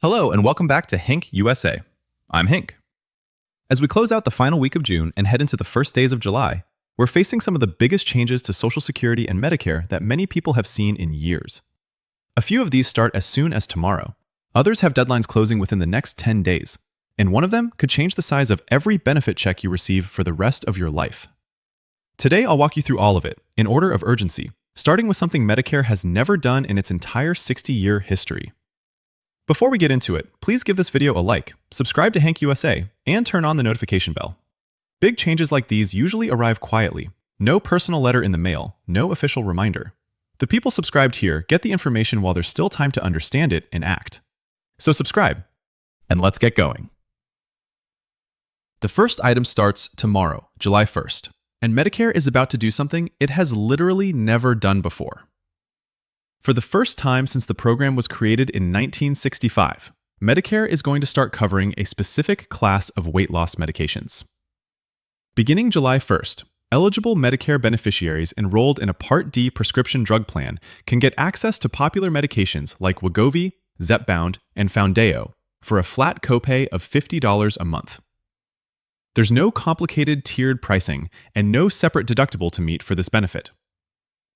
Hello, and welcome back to Hink USA. I'm Hink. As we close out the final week of June and head into the first days of July, we're facing some of the biggest changes to Social Security and Medicare that many people have seen in years. A few of these start as soon as tomorrow. Others have deadlines closing within the next 10 days, and one of them could change the size of every benefit check you receive for the rest of your life. Today, I'll walk you through all of it, in order of urgency, starting with something Medicare has never done in its entire 60-year history. Before we get into it, please give this video a like, subscribe to Hank USA, and turn on the notification bell. Big changes like these usually arrive quietly. No personal letter in the mail, no official reminder. The people subscribed here get the information while there's still time to understand it and act. So subscribe, and let's get going. The first item starts tomorrow, July 1st, and Medicare is about to do something it has literally never done before. For the first time since the program was created in 1965, Medicare is going to start covering a specific class of weight loss medications. Beginning July 1st, eligible Medicare beneficiaries enrolled in a Part D prescription drug plan can get access to popular medications like Wegovy, Zepbound, and Foundayo for a flat copay of $50 a month. There's no complicated tiered pricing and no separate deductible to meet for this benefit.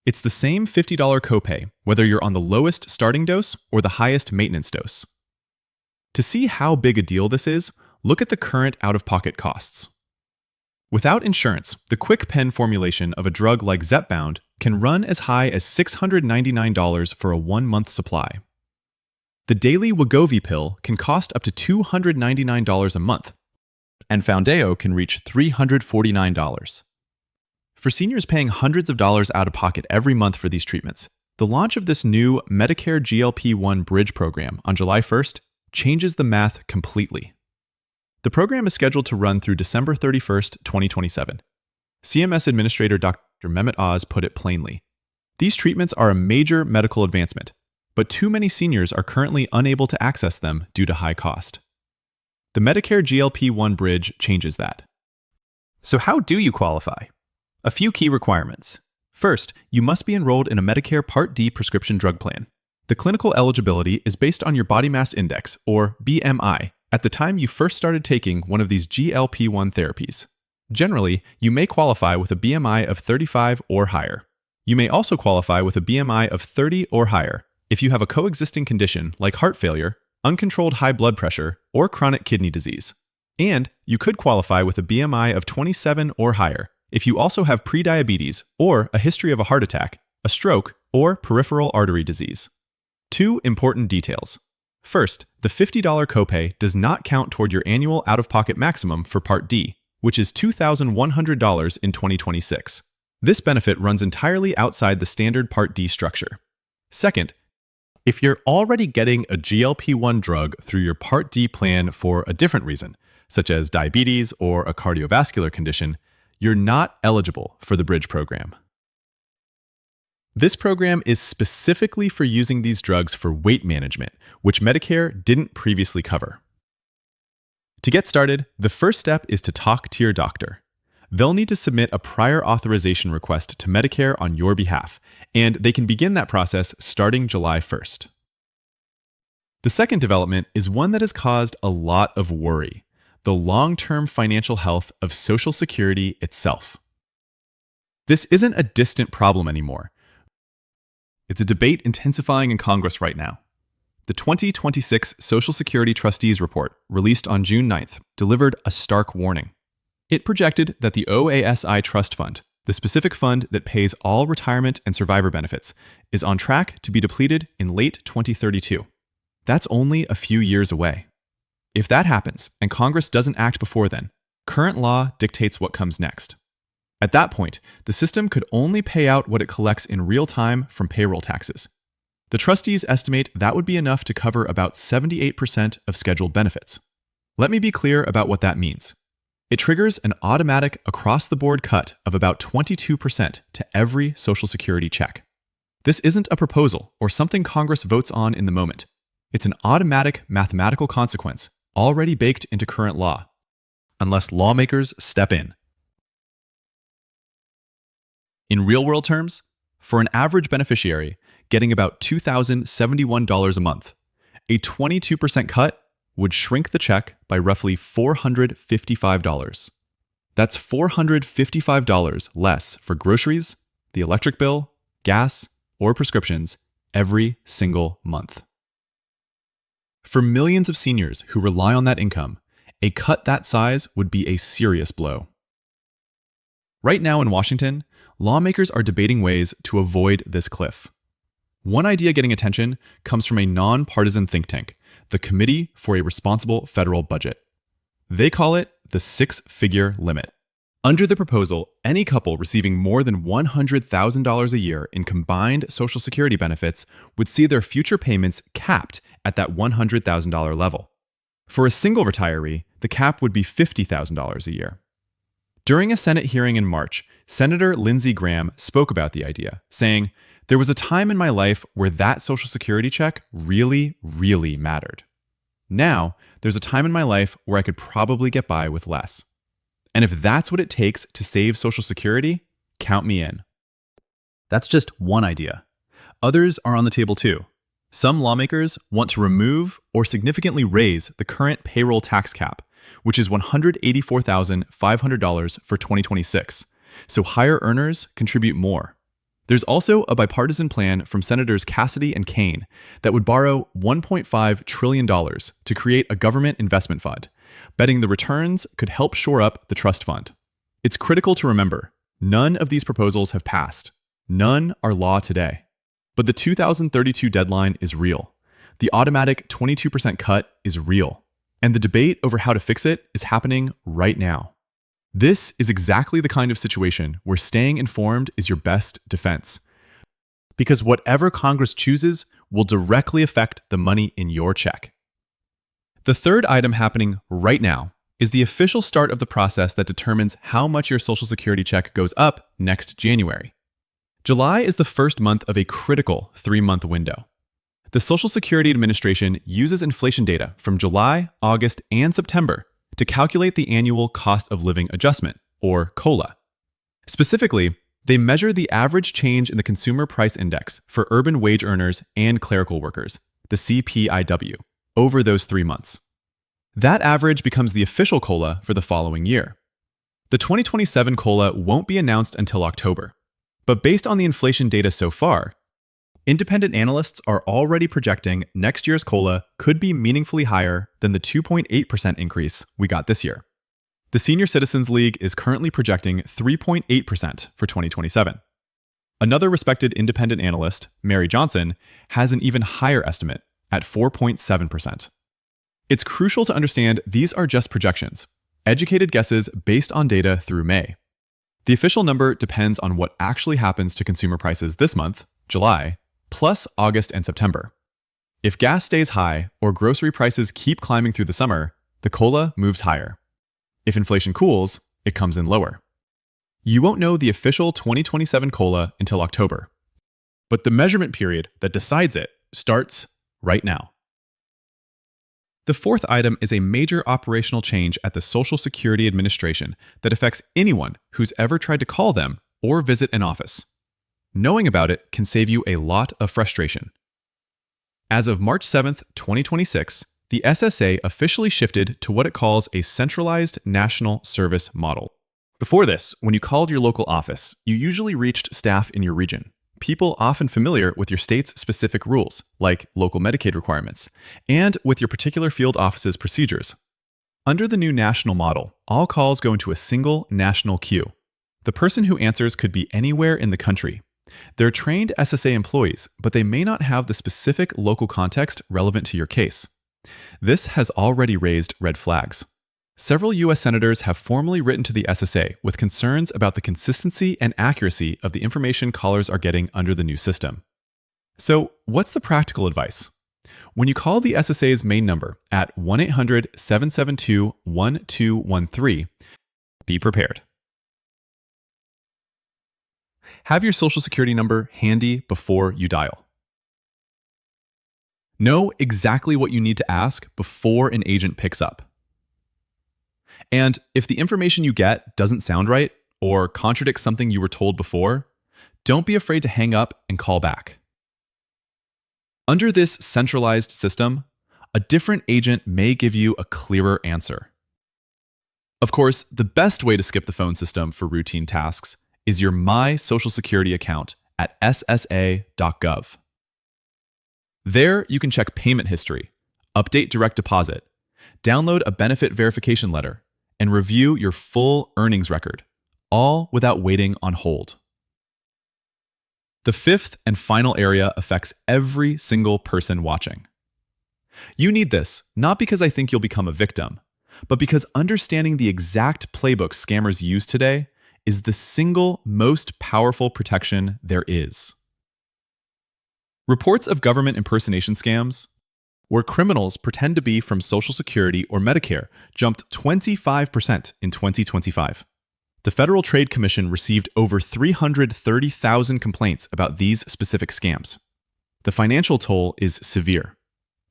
It's the same $50 copay, whether you're on the lowest starting dose or the highest maintenance dose. To see how big a deal this is, look at the current out-of-pocket costs. Without insurance, the quick pen formulation of a drug like Zepbound can run as high as $699 for a 1-month supply. The daily Wegovy pill can cost up to $299 a month, and Foundayo can reach $349. For seniors paying hundreds of dollars out of pocket every month for these treatments, the launch of this new Medicare GLP-1 Bridge program on July 1st changes the math completely. The program is scheduled to run through December 31st, 2027. CMS Administrator Dr. Mehmet Oz put it plainly. These treatments are a major medical advancement, but too many seniors are currently unable to access them due to high cost. The Medicare GLP-1 Bridge changes that. So how do you qualify? A few key requirements. First, you must be enrolled in a Medicare Part D prescription drug plan. The clinical eligibility is based on your body mass index, or BMI, at the time you first started taking one of these GLP-1 therapies. Generally, you may qualify with a BMI of 35 or higher. You may also qualify with a BMI of 30 or higher if you have a coexisting condition like heart failure, uncontrolled high blood pressure, or chronic kidney disease. And you could qualify with a BMI of 27 or higher if you also have prediabetes or a history of a heart attack, a stroke, or peripheral artery disease. Two important details. First, the $50 copay does not count toward your annual out-of-pocket maximum for Part D, which is $2,100 in 2026. This benefit runs entirely outside the standard Part D structure. Second, if you're already getting a GLP-1 drug through your Part D plan for a different reason, such as diabetes or a cardiovascular condition, you're not eligible for the Bridge program. This program is specifically for using these drugs for weight management, which Medicare didn't previously cover. To get started, the first step is to talk to your doctor. They'll need to submit a prior authorization request to Medicare on your behalf, and they can begin that process starting July 1st. The second development is one that has caused a lot of worry: the long-term financial health of Social Security itself. This isn't a distant problem anymore. It's a debate intensifying in Congress right now. The 2026 Social Security Trustees Report, released on June 9th, delivered a stark warning. It projected that the OASI Trust Fund, the specific fund that pays all retirement and survivor benefits, is on track to be depleted in late 2032. That's only a few years away. If that happens, and Congress doesn't act before then, current law dictates what comes next. At that point, the system could only pay out what it collects in real time from payroll taxes. The trustees estimate that would be enough to cover about 78% of scheduled benefits. Let me be clear about what that means. It triggers an automatic across-the-board cut of about 22% to every Social Security check. This isn't a proposal or something Congress votes on in the moment. It's an automatic mathematical consequence already baked into current law, unless lawmakers step in. In real-world terms, for an average beneficiary getting about $2,071 a month, A 22% cut would shrink the check by roughly $455. That's $455 less for groceries, the electric bill, gas, or prescriptions every single month. For millions of seniors who rely on that income, a cut that size would be a serious blow. Right now in Washington, lawmakers are debating ways to avoid this cliff. One idea getting attention comes from a nonpartisan think tank, the Committee for a Responsible Federal Budget. They call it the six-figure limit. Under the proposal, any couple receiving more than $100,000 a year in combined Social Security benefits would see their future payments capped at that $100,000 level. For a single retiree, the cap would be $50,000 a year. During a Senate hearing in March, Senator Lindsey Graham spoke about the idea, saying, "There was a time in my life where that Social Security check really, really mattered. Now, there's a time in my life where I could probably get by with less. And if that's what it takes to save Social Security, count me in." That's just one idea. Others are on the table too. Some lawmakers want to remove or significantly raise the current payroll tax cap, which is $184,500 for 2026, so higher earners contribute more. There's also a bipartisan plan from Senators Cassidy and Kaine that would borrow $1.5 trillion to create a government investment fund, betting the returns could help shore up the trust fund. It's critical to remember, none of these proposals have passed. None are law today. But the 2032 deadline is real. The automatic 22% cut is real. And the debate over how to fix it is happening right now. This is exactly the kind of situation where staying informed is your best defense. Because whatever Congress chooses will directly affect the money in your check. The third item happening right now is the official start of the process that determines how much your Social Security check goes up next January. July is the first month of a critical 3-month window. The Social Security Administration uses inflation data from July, August, and September to calculate the annual cost of living adjustment, or COLA. Specifically, they measure the average change in the Consumer Price Index for urban wage earners and clerical workers, the CPIW, over those 3 months. That average becomes the official COLA for the following year. The 2027 COLA won't be announced until October, but based on the inflation data so far, independent analysts are already projecting next year's COLA could be meaningfully higher than the 2.8% increase we got this year. The Senior Citizens League is currently projecting 3.8% for 2027. Another respected independent analyst, Mary Johnson, has an even higher estimate at 4.7%. It's crucial to understand these are just projections, educated guesses based on data through May. The official number depends on what actually happens to consumer prices this month, July, plus August and September. If gas stays high or grocery prices keep climbing through the summer, the COLA moves higher. If inflation cools, it comes in lower. You won't know the official 2027 COLA until October, but the measurement period that decides it starts right now. The fourth item is a major operational change at the Social Security Administration that affects anyone who's ever tried to call them or visit an office. Knowing about it can save you a lot of frustration. As of March 7th, 2026, the SSA officially shifted to what it calls a Centralized National Service Model. Before this, when you called your local office, you usually reached staff in your region, people often familiar with your state's specific rules, like local Medicaid requirements, and with your particular field office's procedures. Under the new national model, all calls go into a single national queue. The person who answers could be anywhere in the country. They're trained SSA employees, but they may not have the specific local context relevant to your case. This has already raised red flags. Several U.S. senators have formally written to the SSA with concerns about the consistency and accuracy of the information callers are getting under the new system. So, what's the practical advice? When you call the SSA's main number at 1-800-772-1213, be prepared. Have your Social Security number handy before you dial. Know exactly what you need to ask before an agent picks up. And if the information you get doesn't sound right or contradicts something you were told before, don't be afraid to hang up and call back. Under this centralized system, a different agent may give you a clearer answer. Of course, the best way to skip the phone system for routine tasks is your My Social Security account at ssa.gov. There, you can check payment history, update direct deposit, download a benefit verification letter, and review your full earnings record, all without waiting on hold. The fifth and final area affects every single person watching. You need this, not because I think you'll become a victim, but because understanding the exact playbook scammers use today is the single most powerful protection there is. Reports of government impersonation scams, where criminals pretend to be from Social Security or Medicare, jumped 25% in 2025. The Federal Trade Commission received over 330,000 complaints about these specific scams. The financial toll is severe.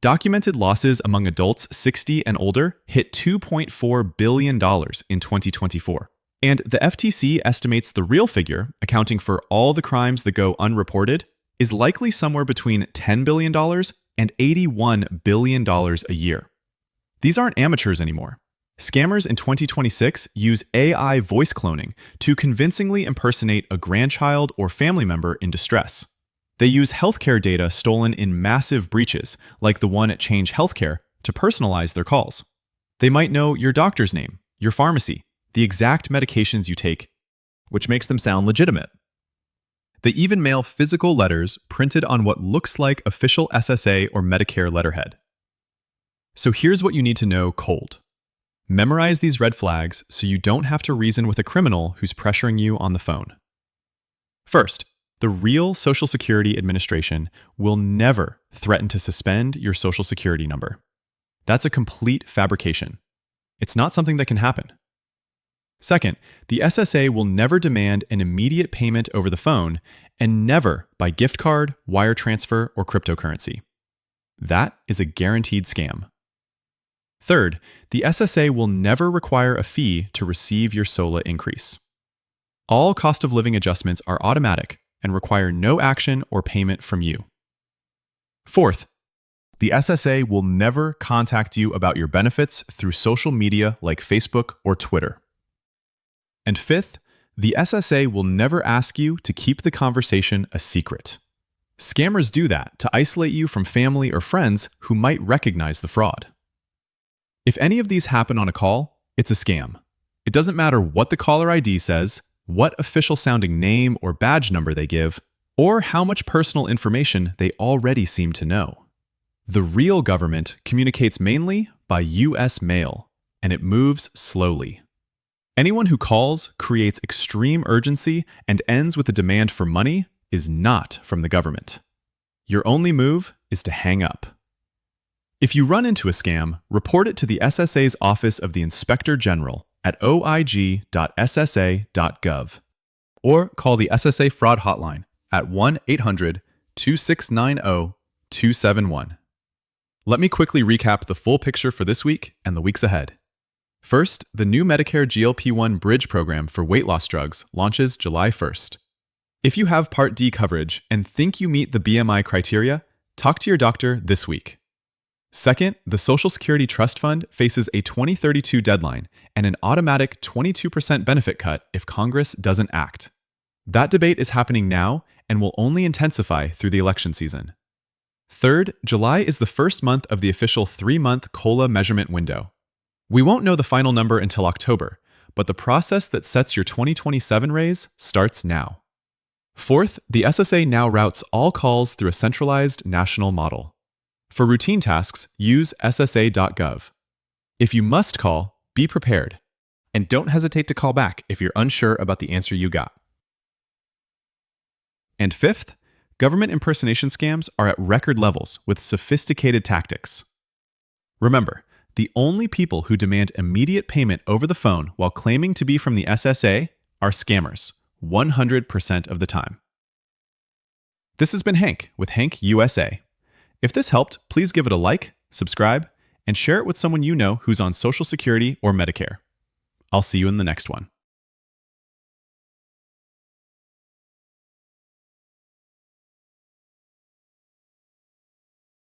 Documented losses among adults 60 and older hit $2.4 billion in 2024. And the FTC estimates the real figure, accounting for all the crimes that go unreported, is likely somewhere between $10 billion and $81 billion a year. These aren't amateurs anymore. Scammers in 2026 use AI voice cloning to convincingly impersonate a grandchild or family member in distress. They use healthcare data stolen in massive breaches, like the one at Change Healthcare, to personalize their calls. They might know your doctor's name, your pharmacy, the exact medications you take, which makes them sound legitimate. They even mail physical letters printed on what looks like official SSA or Medicare letterhead. So here's what you need to know cold. Memorize these red flags so you don't have to reason with a criminal who's pressuring you on the phone. First, the real Social Security Administration will never threaten to suspend your Social Security number. That's a complete fabrication. It's not something that can happen. Second, the SSA will never demand an immediate payment over the phone and never by gift card, wire transfer, or cryptocurrency. That is a guaranteed scam. Third, the SSA will never require a fee to receive your SOLA increase. All cost of living adjustments are automatic and require no action or payment from you. Fourth, the SSA will never contact you about your benefits through social media like Facebook or Twitter. And fifth, the SSA will never ask you to keep the conversation a secret. Scammers do that to isolate you from family or friends who might recognize the fraud. If any of these happen on a call, it's a scam. It doesn't matter what the caller ID says, what official-sounding name or badge number they give, or how much personal information they already seem to know. The real government communicates mainly by US mail, and it moves slowly. Anyone who calls, creates extreme urgency, and ends with a demand for money is not from the government. Your only move is to hang up. If you run into a scam, report it to the SSA's Office of the Inspector General at oig.ssa.gov or call the SSA Fraud Hotline at 1-800-2690-271. Let me quickly recap the full picture for this week and the weeks ahead. First, the new Medicare GLP-1 Bridge program for weight loss drugs launches July 1st. If you have Part D coverage and think you meet the BMI criteria, talk to your doctor this week. Second, the Social Security Trust Fund faces a 2032 deadline and an automatic 22% benefit cut if Congress doesn't act. That debate is happening now and will only intensify through the election season. Third, July is the first month of the official 3-month COLA measurement window. We won't know the final number until October, but the process that sets your 2027 raise starts now. Fourth, the SSA now routes all calls through a centralized national model. For routine tasks, use ssa.gov. If you must call, be prepared. And don't hesitate to call back if you're unsure about the answer you got. And fifth, government impersonation scams are at record levels with sophisticated tactics. Remember, the only people who demand immediate payment over the phone while claiming to be from the SSA are scammers, 100% of the time. This has been Hank with Hank USA. If this helped, please give it a like, subscribe, and share it with someone you know who's on Social Security or Medicare. I'll see you in the next one.